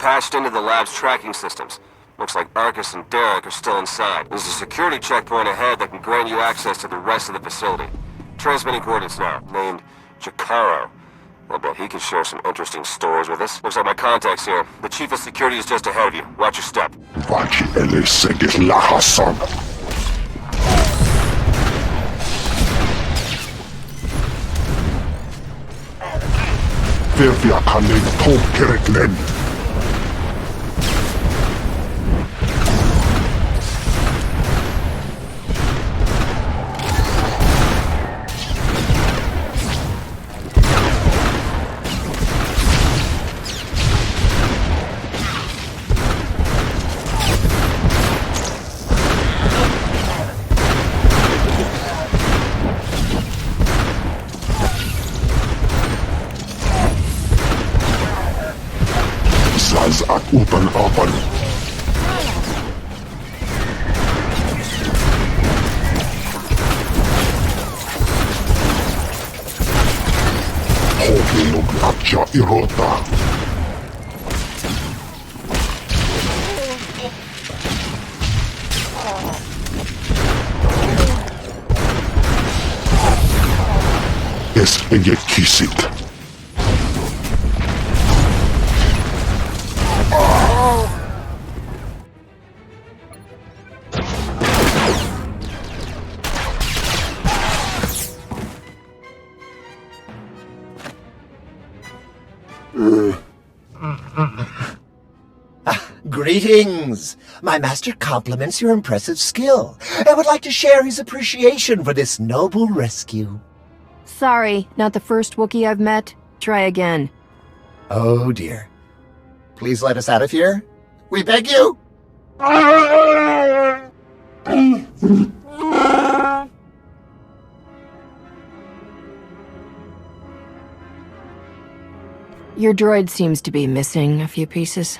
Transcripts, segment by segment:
patched into the lab's tracking systems. Looks like Arcus and Derek are still inside. There's a security checkpoint ahead that can grant you access to the rest of the facility. Transmitting coordinates now, named Jakaro. I bet he could share some interesting stories with us. Looks like my contact's here. The chief of security is just ahead of you. Watch your step. At utan-apan. Hokilog at Trje'bygul. SWTOR. Greetings! My master compliments your impressive skill and would like to share his appreciation for this noble rescue. Sorry, not the first Wookiee I've met. Try again. Oh dear. Please let us out of here. We beg you! Your droid seems to be missing a few pieces.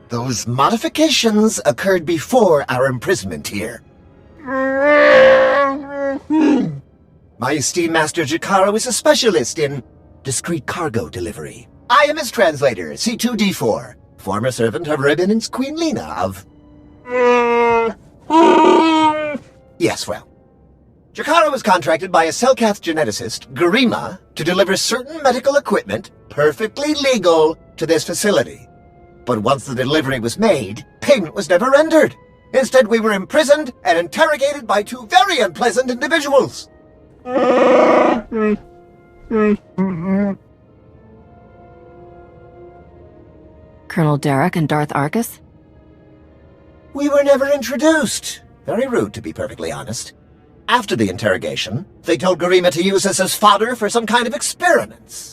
Those modifications occurred before our imprisonment here. My esteemed Master Jakaro is a specialist in discreet cargo delivery. I am his translator, C2D4, former servant of Rebellions Queen Lana of... Yes, well. Jakaro was contracted by a Selkath geneticist, Garima, to deliver certain medical equipment, perfectly legal, to this facility. But once the delivery was made, payment was never rendered. Instead, we were imprisoned and interrogated by two very unpleasant individuals. Colonel Derek and Darth Arcus? We were never introduced. Very rude, to be perfectly honest. After the interrogation, they told Garima to use us as fodder for some kind of experiments.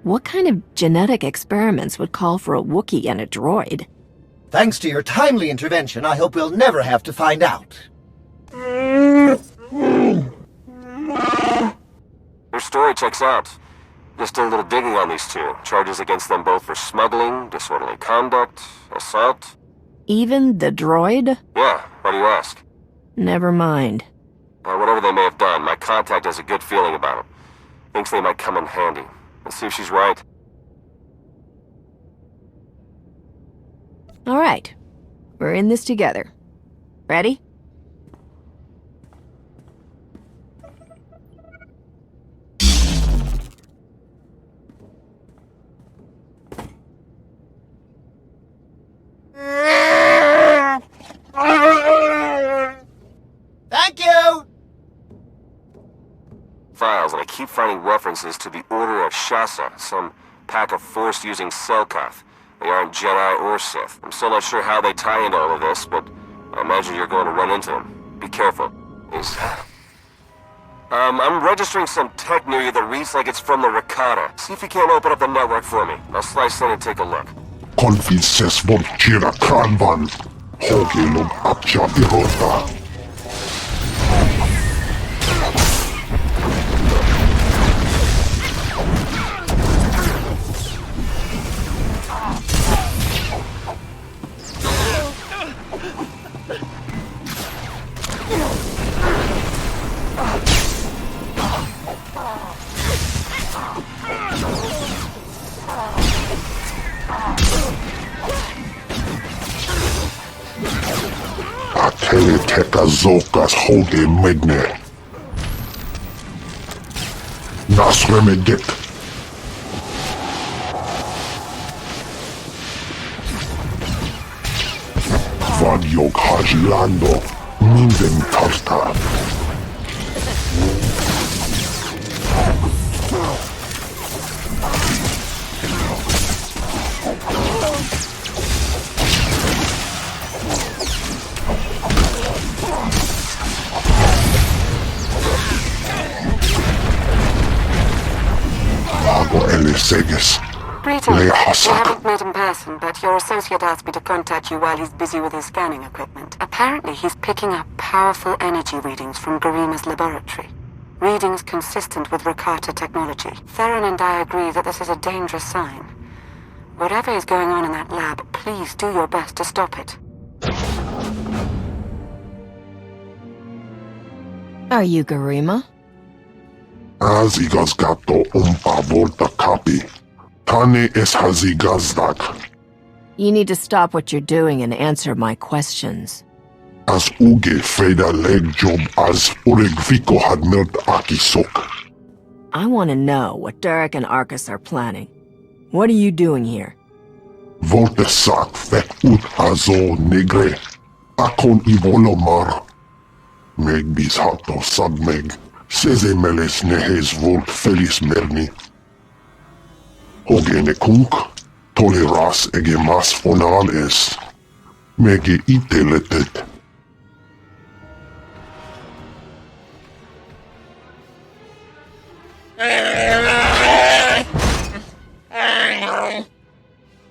What kind of genetic experiments would call for a Wookiee and a droid? Thanks to your timely intervention, I hope we'll never have to find out. Your story checks out. Just did a little digging on these two. Charges against them both for smuggling, disorderly conduct, assault. Even the droid? Yeah, why do you ask? Never mind. Whatever they may have done, my contact has a good feeling about them. Thinks they might come in handy. Let's see if she's right. All right. We're in this together. Ready? Thank you! Files, and I keep finding references to the Order of Shasa, some pack of Force-using Selkath. They aren't Jedi or Sith. I'm still not sure how they tie into all of this, but I imagine you're going to run into them. Be careful. I'm registering some tech near you that reads like it's from the Rakata. See if you can't open up the network for me. I'll slice in and take a look. Konfises volkira kranvan. Hokilog at Trje'bygul. Teletekazokas hoge medne. Nasremeget. Vagyog hajlando. Minden tarta. Greetings. We haven't met in person, but your associate asked me to contact you while he's busy with his scanning equipment. Apparently, he's picking up powerful energy readings from Garima's laboratory. Readings consistent with Rakata technology. Theron and I agree that this is a dangerous sign. Whatever is going on in that lab, please do your best to stop it. Are you Garima? Hazigazgato volta kapi. Tane es hazigazdak. You need to stop what you're doing and answer my questions. As uge feda leg job as uregviko had nerd akisok. I want to know what Derek and Arcus are planning. What are you doing here? Volte sak fek ut azo negre. Akon ivolomar. Meg bis hato sagmeg. Seze meles nehes volt felis merni. Hogene kunk, toleras ege mas fonal es. Mege iteletet.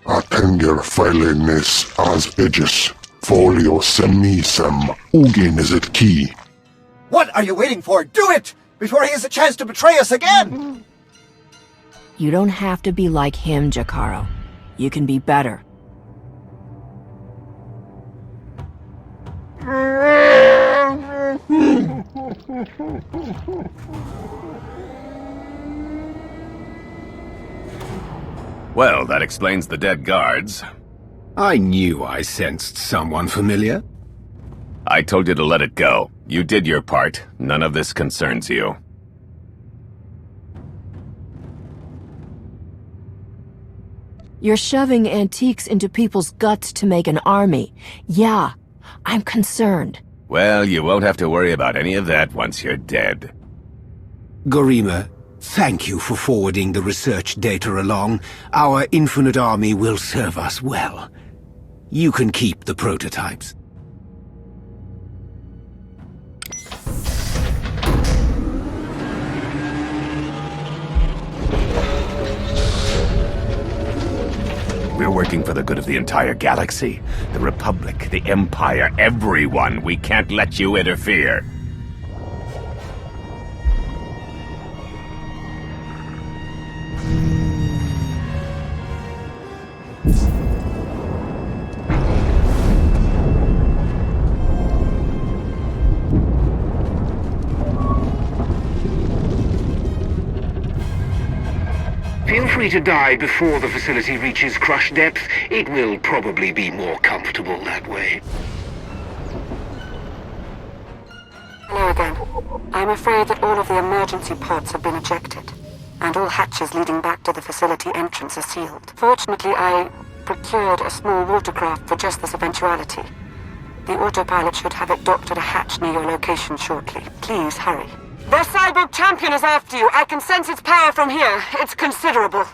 Atenger feilenes as edges. Folio semisem ugeneset key. What are you waiting for? Do it! Before he has a chance to betray us again! You don't have to be like him, Jakaro. You can be better. Well, that explains the dead guards. I knew I sensed someone familiar. I told you to let it go. You did your part. None of this concerns you. You're shoving antiques into people's guts to make an army. Yeah, I'm concerned. Well, you won't have to worry about any of that once you're dead. Garima, thank you for forwarding the research data along. Our infinite army will serve us well. You can keep the prototypes. We're working for the good of the entire galaxy. The Republic, the Empire, everyone. We can't let you interfere. Feel free to die before the facility reaches crush depth. It will probably be more comfortable that way. Hello again. I'm afraid that all of the emergency pods have been ejected, and all hatches leading back to the facility entrance are sealed. Fortunately, I procured a small watercraft for just this eventuality. The autopilot should have it docked at a hatch near your location shortly. Please hurry. The cyborg champion is after you. I can sense its power from here. It's considerable.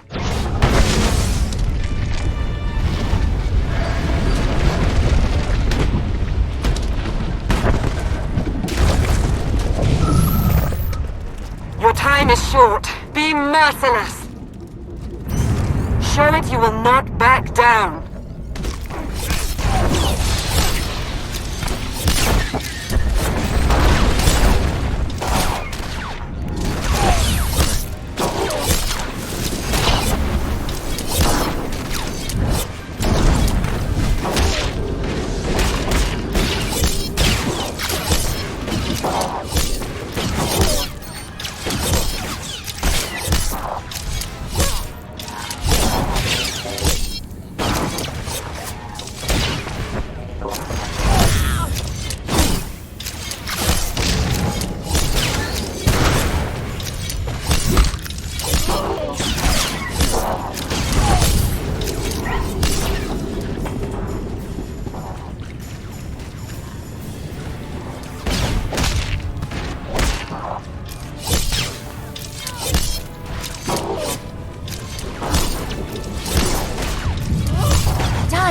Your time is short. Be merciless. Show it you will not back down.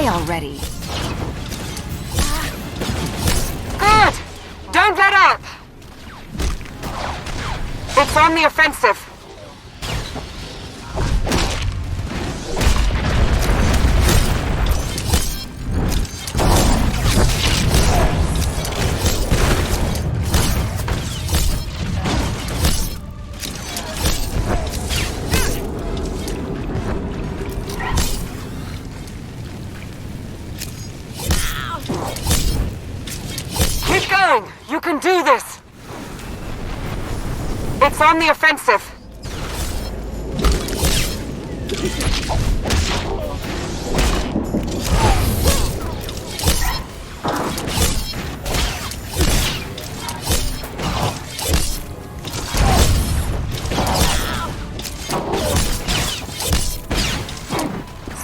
die already. Good! Don't let up! It's on the offensive. Keep going! You can do this! It's on the offensive.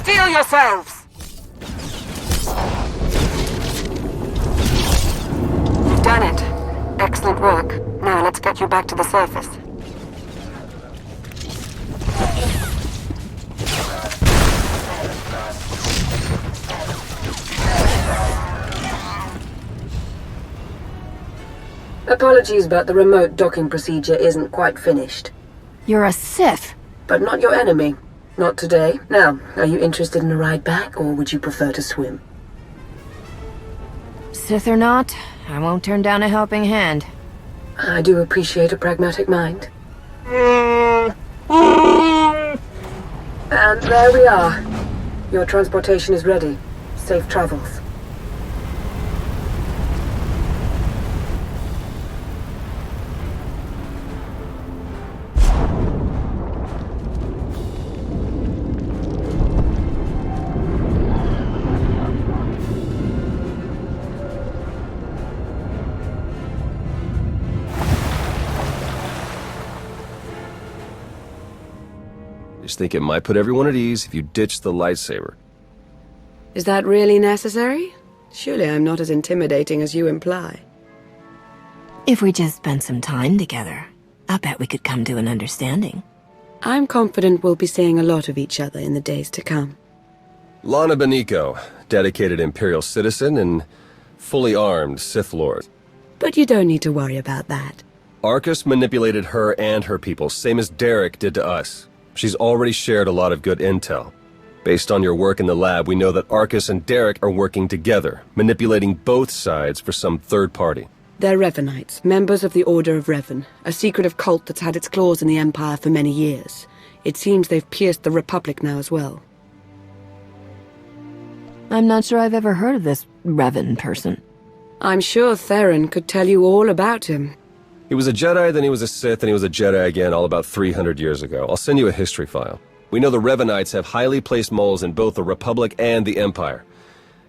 Steel yourselves! You've done it. Excellent work. Now let's get you back to the surface. Apologies, but the remote docking procedure isn't quite finished. You're a Sith. But not your enemy. Not today. Now, are you interested in a ride back, or would you prefer to swim? Sith or not, I won't turn down a helping hand. I do appreciate a pragmatic mind. And there we are. Your transportation is ready. Safe travels. Just think it might put everyone at ease if you ditch the lightsaber. Is that really necessary? Surely I'm not as intimidating as you imply. If we just spent some time together, I bet we could come to an understanding. I'm confident we'll be seeing a lot of each other in the days to come. Lana Beniko, dedicated Imperial citizen and fully armed Sith Lord. But you don't need to worry about that. Arcus manipulated her and her people, same as Derek did to us. She's already shared a lot of good intel. Based on your work in the lab, we know that Arcus and Derek are working together, manipulating both sides for some third party. They're Revenites, members of the Order of Revan, a secretive cult that's had its claws in the Empire for many years. It seems they've pierced the Republic now as well. I'm not sure I've ever heard of this Revan person. I'm sure Theron could tell you all about him. He was a Jedi, then he was a Sith, and he was a Jedi again all about 300 years ago. I'll send you a history file. We know the Revenites have highly placed moles in both the Republic and the Empire.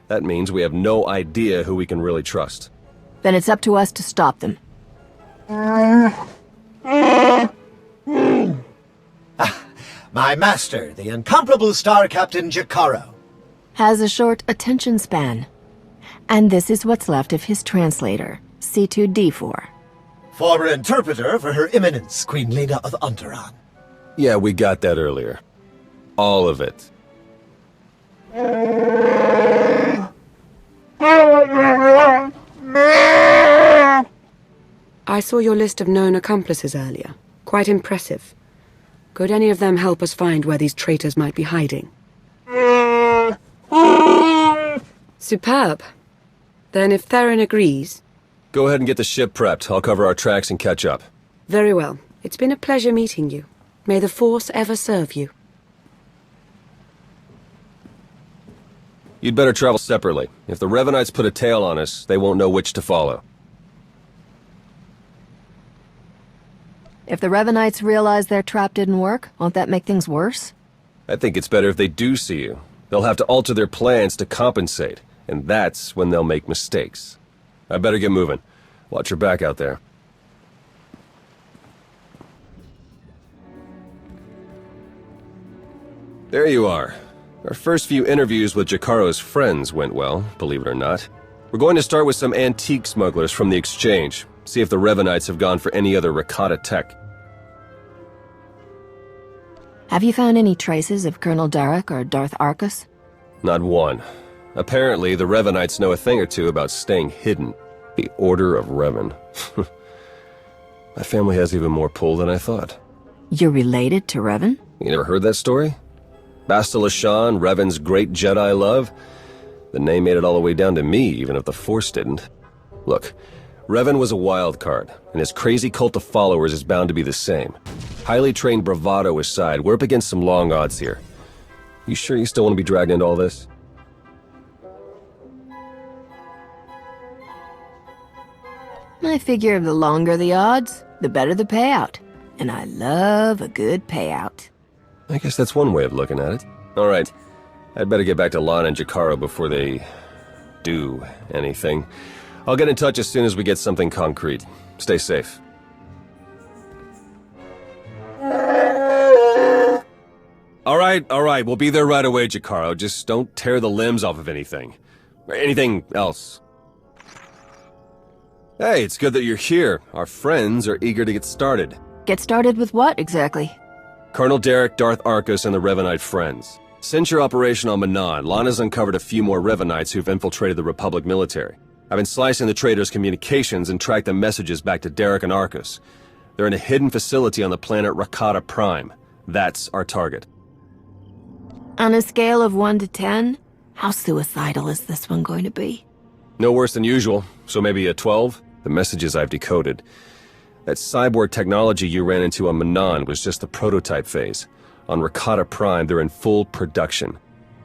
That means we have no idea who we can really trust. Then it's up to us to stop them. My master, the incomparable Star Captain Jakaro. Has a short attention span. And this is what's left of his translator, C2D4. Former interpreter for Her Eminence, Queen Lena of Onderon. Yeah, we got that earlier. All of it. I saw your list of known accomplices earlier. Quite impressive. Could any of them help us find where these traitors might be hiding? Superb. Then if Theron agrees... Go ahead and get the ship prepped. I'll cover our tracks and catch up. Very well. It's been a pleasure meeting you. May the Force ever serve you. You'd better travel separately. If the Revenites put a tail on us, they won't know which to follow. If the Revenites realize their trap didn't work, won't that make things worse? I think it's better if they do see you. They'll have to alter their plans to compensate, and that's when they'll make mistakes. I better get moving. Watch your back out there. There you are. Our first few interviews with Jakaro's friends went well, believe it or not. We're going to start with some antique smugglers from the exchange, see if the Revenites have gone for any other Rakata tech. Have you found any traces of Colonel Derek or Darth Arcus? Not one. Apparently, the Revenites know a thing or two about staying hidden. The Order of Revan. My family has even more pull than I thought. You're related to Revan? You never heard that story? Basta Lashan, Revan's great Jedi love? The name made it all the way down to me, even if the Force didn't. Look, Revan was a wild card, and his crazy cult of followers is bound to be the same. Highly trained bravado aside, we're up against some long odds here. You sure you still want to be dragged into all this? I figure the longer the odds, the better the payout. And I love a good payout. I guess that's one way of looking at it. All right, I'd better get back to Lana and Jakaro before they do anything. I'll get in touch as soon as we get something concrete. Stay safe. All right, we'll be there right away, Jakaro. Just don't tear the limbs off of anything. Or anything else. Hey, it's good that you're here. Our friends are eager to get started. Get started with what, exactly? Colonel Derek, Darth Arcus, and the Revanite friends. Since your operation on Manaan, Lana's uncovered a few more Revanites who've infiltrated the Republic military. I've been slicing the traitors' communications and tracked the messages back to Derek and Arcus. They're in a hidden facility on the planet Rakata Prime. That's our target. On a scale of 1 to 10, how suicidal is this one going to be? No worse than usual, so maybe a 12? The messages I've decoded. That cyborg technology you ran into on Manaan was just the prototype phase. On Rakata Prime, they're in full production.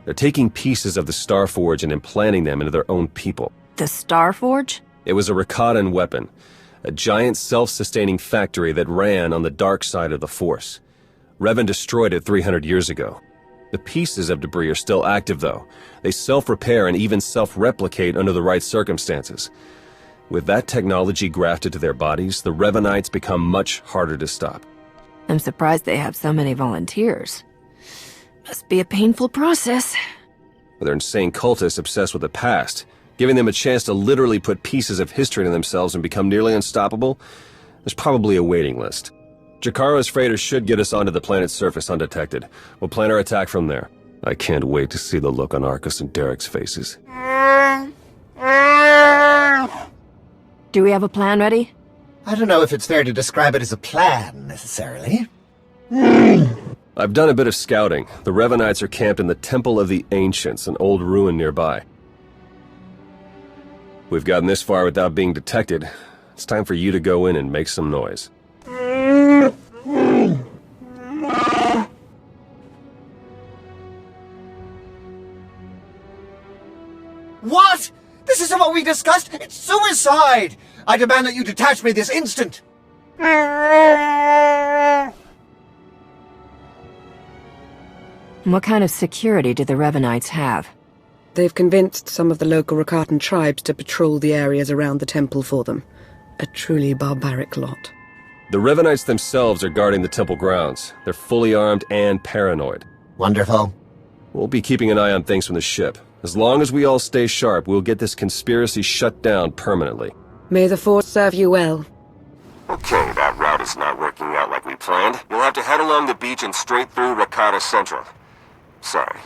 They're taking pieces of the Starforge and implanting them into their own people. The Starforge? It was a Rakatan weapon. A giant self-sustaining factory that ran on the dark side of the Force. Revan destroyed it 300 years ago. The pieces of debris are still active, though. They self-repair and even self-replicate under the right circumstances. With that technology grafted to their bodies, the Revanites become much harder to stop. I'm surprised they have so many volunteers. Must be a painful process. They're insane cultists obsessed with the past. Giving them a chance to literally put pieces of history into themselves and become nearly unstoppable? There's probably a waiting list. Jakaro's freighters should get us onto the planet's surface undetected. We'll plan our attack from there. I can't wait to see the look on Arcus and Derek's faces. Do we have a plan ready? I don't know if it's fair to describe it as a plan, necessarily. I've done a bit of scouting. The Revanites are camped in the Temple of the Ancients, an old ruin nearby. We've gotten this far without being detected. It's time for you to go in and make some noise. What? This isn't what we discussed! It's suicide! I demand that you detach me this instant! What kind of security do the Revanites have? They've convinced some of the local Rakatan tribes to patrol the areas around the temple for them. A truly barbaric lot. The Revanites themselves are guarding the temple grounds. They're fully armed and paranoid. Wonderful. We'll be keeping an eye on things from the ship. As long as we all stay sharp, we'll get this conspiracy shut down permanently. May the Force serve you well. Okay, that route is not working out like we planned. You'll have to head along the beach and straight through Rakata Central. Sorry.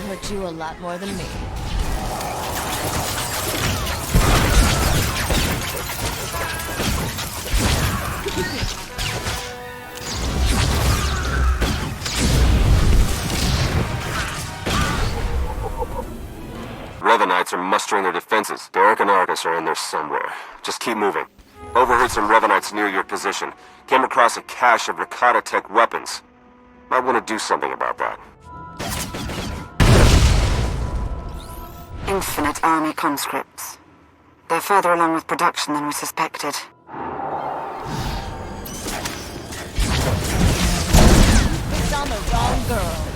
hurt you a lot more than me. Revanites are mustering their defenses. Derek and Argus are in there somewhere. Just keep moving. Overheard some Revanites near your position. Came across a cache of Rakata tech weapons. Might want to do something about that. Infinite army conscripts. They're further along with production than we suspected. It's on the wrong girl.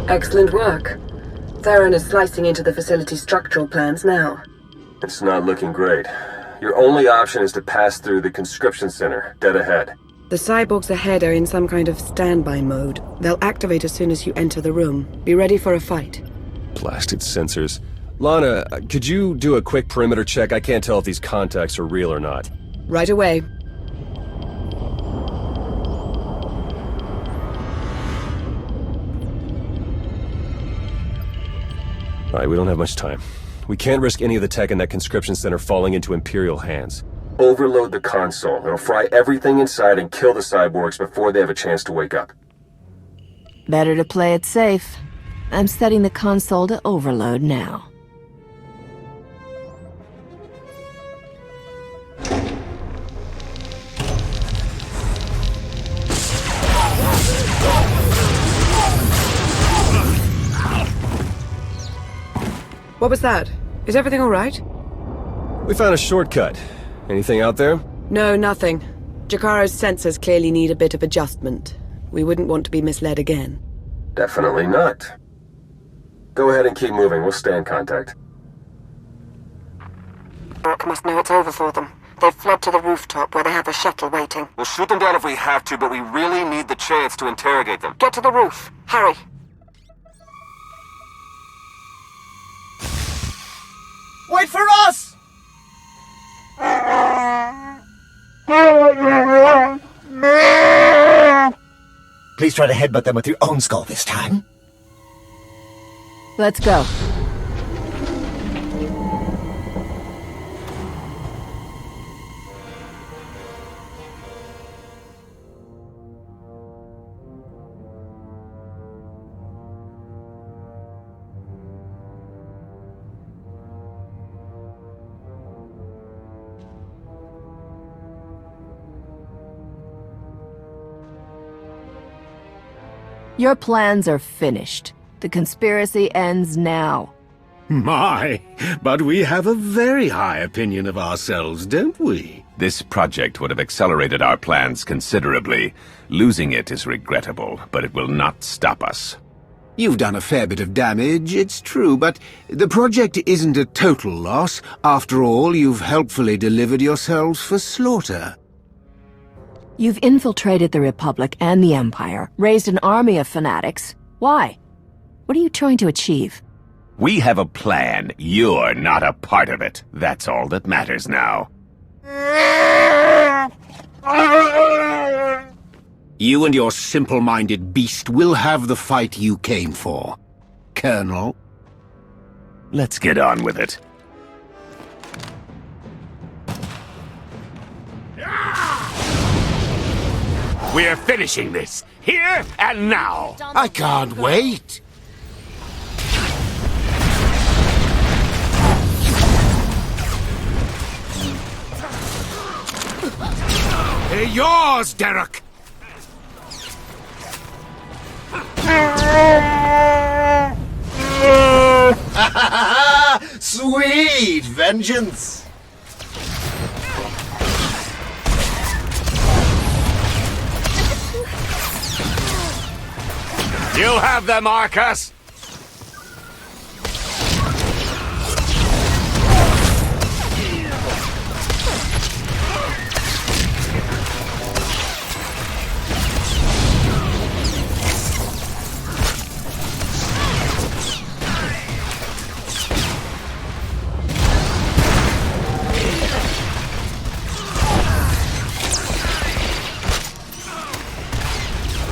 Excellent work. Theron is slicing into the facility's structural plans now. It's not looking great. Your only option is to pass through the conscription center, dead ahead. The cyborgs ahead are in some kind of standby mode. They'll activate as soon as you enter the room. Be ready for a fight. Blasted sensors. Lana, could you do a quick perimeter check? I can't tell if these contacts are real or not. Right away. Alright, we don't have much time. We can't risk any of the tech in that conscription center falling into Imperial hands. Overload the console. It'll fry everything inside and kill the cyborgs before they have a chance to wake up. Better to play it safe. I'm setting the console to overload now. What was that? Is everything all right? We found a shortcut. Anything out there? No, nothing. Jakaro's sensors clearly need a bit of adjustment. We wouldn't want to be misled again. Definitely not. Go ahead and keep moving. We'll stay in contact. Rock must know it's over for them. They've fled to the rooftop where they have a shuttle waiting. We'll shoot them down if we have to, but we really need the chance to interrogate them. Get to the roof. Hurry. Wait for us! Please try to headbutt them with your own skull this time. Let's go. Your plans are finished. The conspiracy ends now. My, but we have a very high opinion of ourselves, don't we? This project would have accelerated our plans considerably. Losing it is regrettable, but it will not stop us. You've done a fair bit of damage, it's true, but the project isn't a total loss. After all, you've helpfully delivered yourselves for slaughter. You've infiltrated the Republic and the Empire, raised an army of fanatics. Why? What are you trying to achieve? We have a plan. You're not a part of it. That's all that matters now. You and your simple-minded beast will have the fight you came for, Colonel. Let's get on with it. We're finishing this, here and now. I can't wait. They're yours, Derek! Sweet vengeance! You have them, Arcus!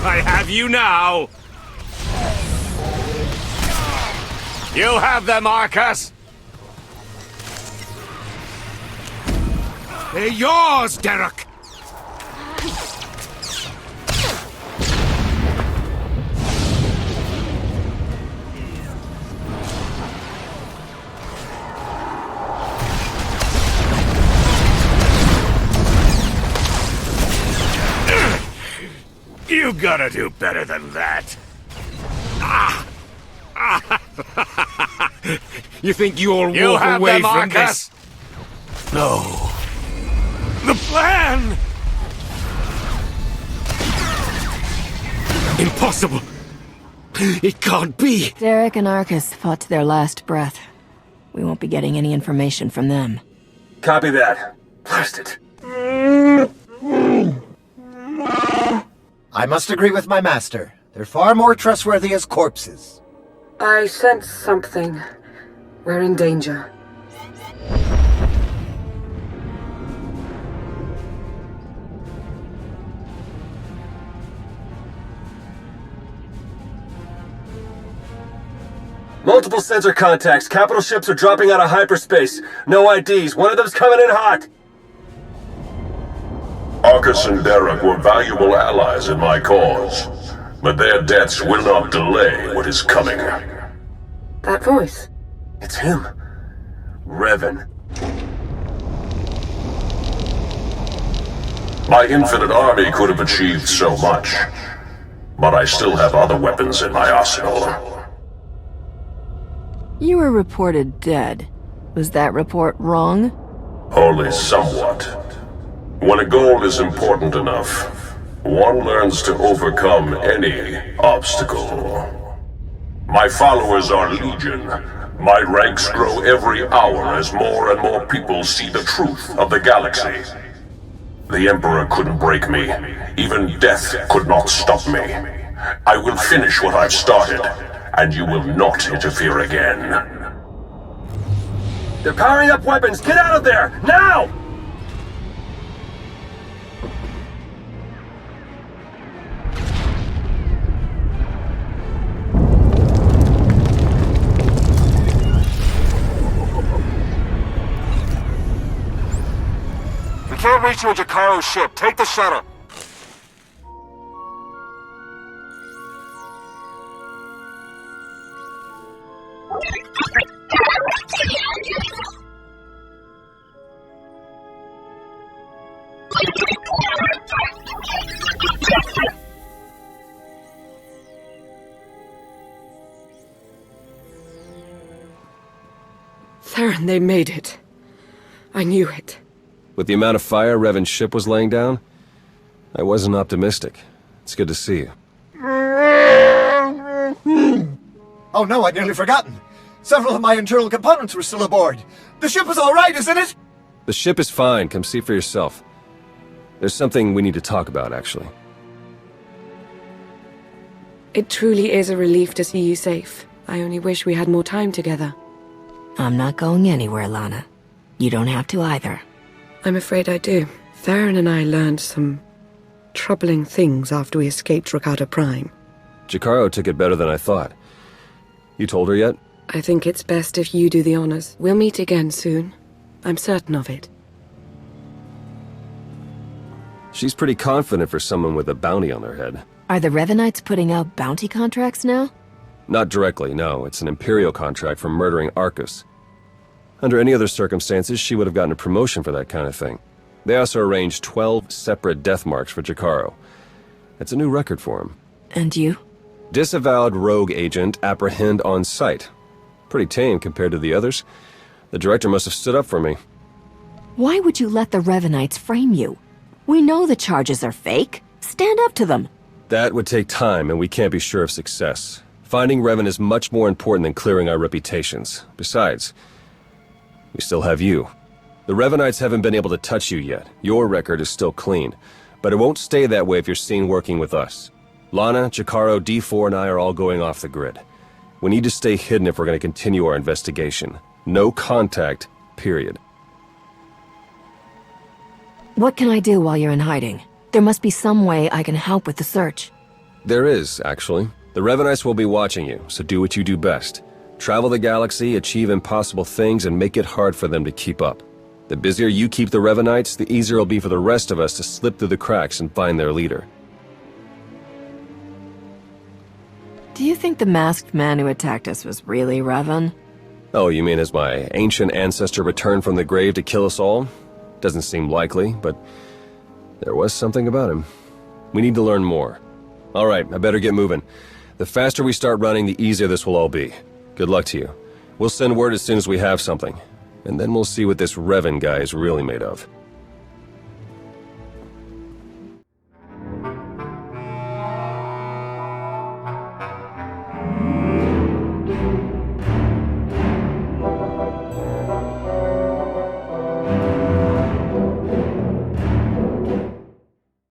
I have you now! You have them, Arcus! They're yours, Derek! You gotta do better than that. You think you'll You walk have away them, from Arcus! this? No. The plan! Impossible! It can't be! Derek and Arcus fought to their last breath. We won't be getting any information from them. Copy that. Blast it. I must agree with my master. They're far more trustworthy as corpses. I sense something. We're in danger. Multiple sensor contacts. Capital ships are dropping out of hyperspace. No IDs. One of them's coming in hot. Arcus and Derek were valuable allies in my cause, but their deaths will not delay what is coming. That voice. It's him. Revan. My infinite army could have achieved so much, but I still have other weapons in my arsenal. You were reported dead. Was that report wrong? Only somewhat. When a goal is important enough, one learns to overcome any obstacle. My followers are legion. My ranks grow every hour as more and more people see the truth of the galaxy. The Emperor couldn't break me. Even death could not stop me. I will finish what I've started, and you will not interfere again. They're powering up weapons. Get out of there! Now! We can't reach you in Jakaro's ship. Take the shuttle. Theron, they made it. I knew it. With the amount of fire Revan's ship was laying down, I wasn't optimistic. It's good to see you. Oh no, I'd nearly forgotten. Several of my internal components were still aboard. The ship is all right, isn't it? The ship is fine. Come see for yourself. There's something we need to talk about, actually. It truly is a relief to see you safe. I only wish we had more time together. I'm not going anywhere, Lana. You don't have to either. I'm afraid I do. Theron and I learned some troubling things after we escaped Rakata Prime. Jacaro took it better than I thought. You told her yet? I think it's best if you do the honors. We'll meet again soon. I'm certain of it. She's pretty confident for someone with a bounty on their head. Are the Revenites putting out bounty contracts now? Not directly, no. It's an Imperial contract for murdering Arcus. Under any other circumstances, she would have gotten a promotion for that kind of thing. They also arranged 12 separate death marks for Jacaro. That's a new record for him. And you? Disavowed rogue agent apprehend on sight. Pretty tame compared to the others. The director must have stood up for me. Why would you let the Revenites frame you? We know the charges are fake. Stand up to them. That would take time, and we can't be sure of success. Finding Revan is much more important than clearing our reputations. Besides, we still have you. The Revenites haven't been able to touch you yet. Your record is still clean. But it won't stay that way if you're seen working with us. Lana, Jacaro, D4, and I are all going off the grid. We need to stay hidden if we're going to continue our investigation. No contact, period. What can I do while you're in hiding? There must be some way I can help with the search. There is, actually. The Revenites will be watching you, so do what you do best. Travel the galaxy, achieve impossible things, and make it hard for them to keep up. The busier you keep the Revenites, the easier it'll be for the rest of us to slip through the cracks and find their leader. Do you think the masked man who attacked us was really Revan? Oh, you mean as my ancient ancestor returned from the grave to kill us all? Doesn't seem likely, but there was something about him. We need to learn more. All right, I better get moving. The faster we start running, the easier this will all be. Good luck to you. We'll send word as soon as we have something. And then we'll see what this Revan guy is really made of.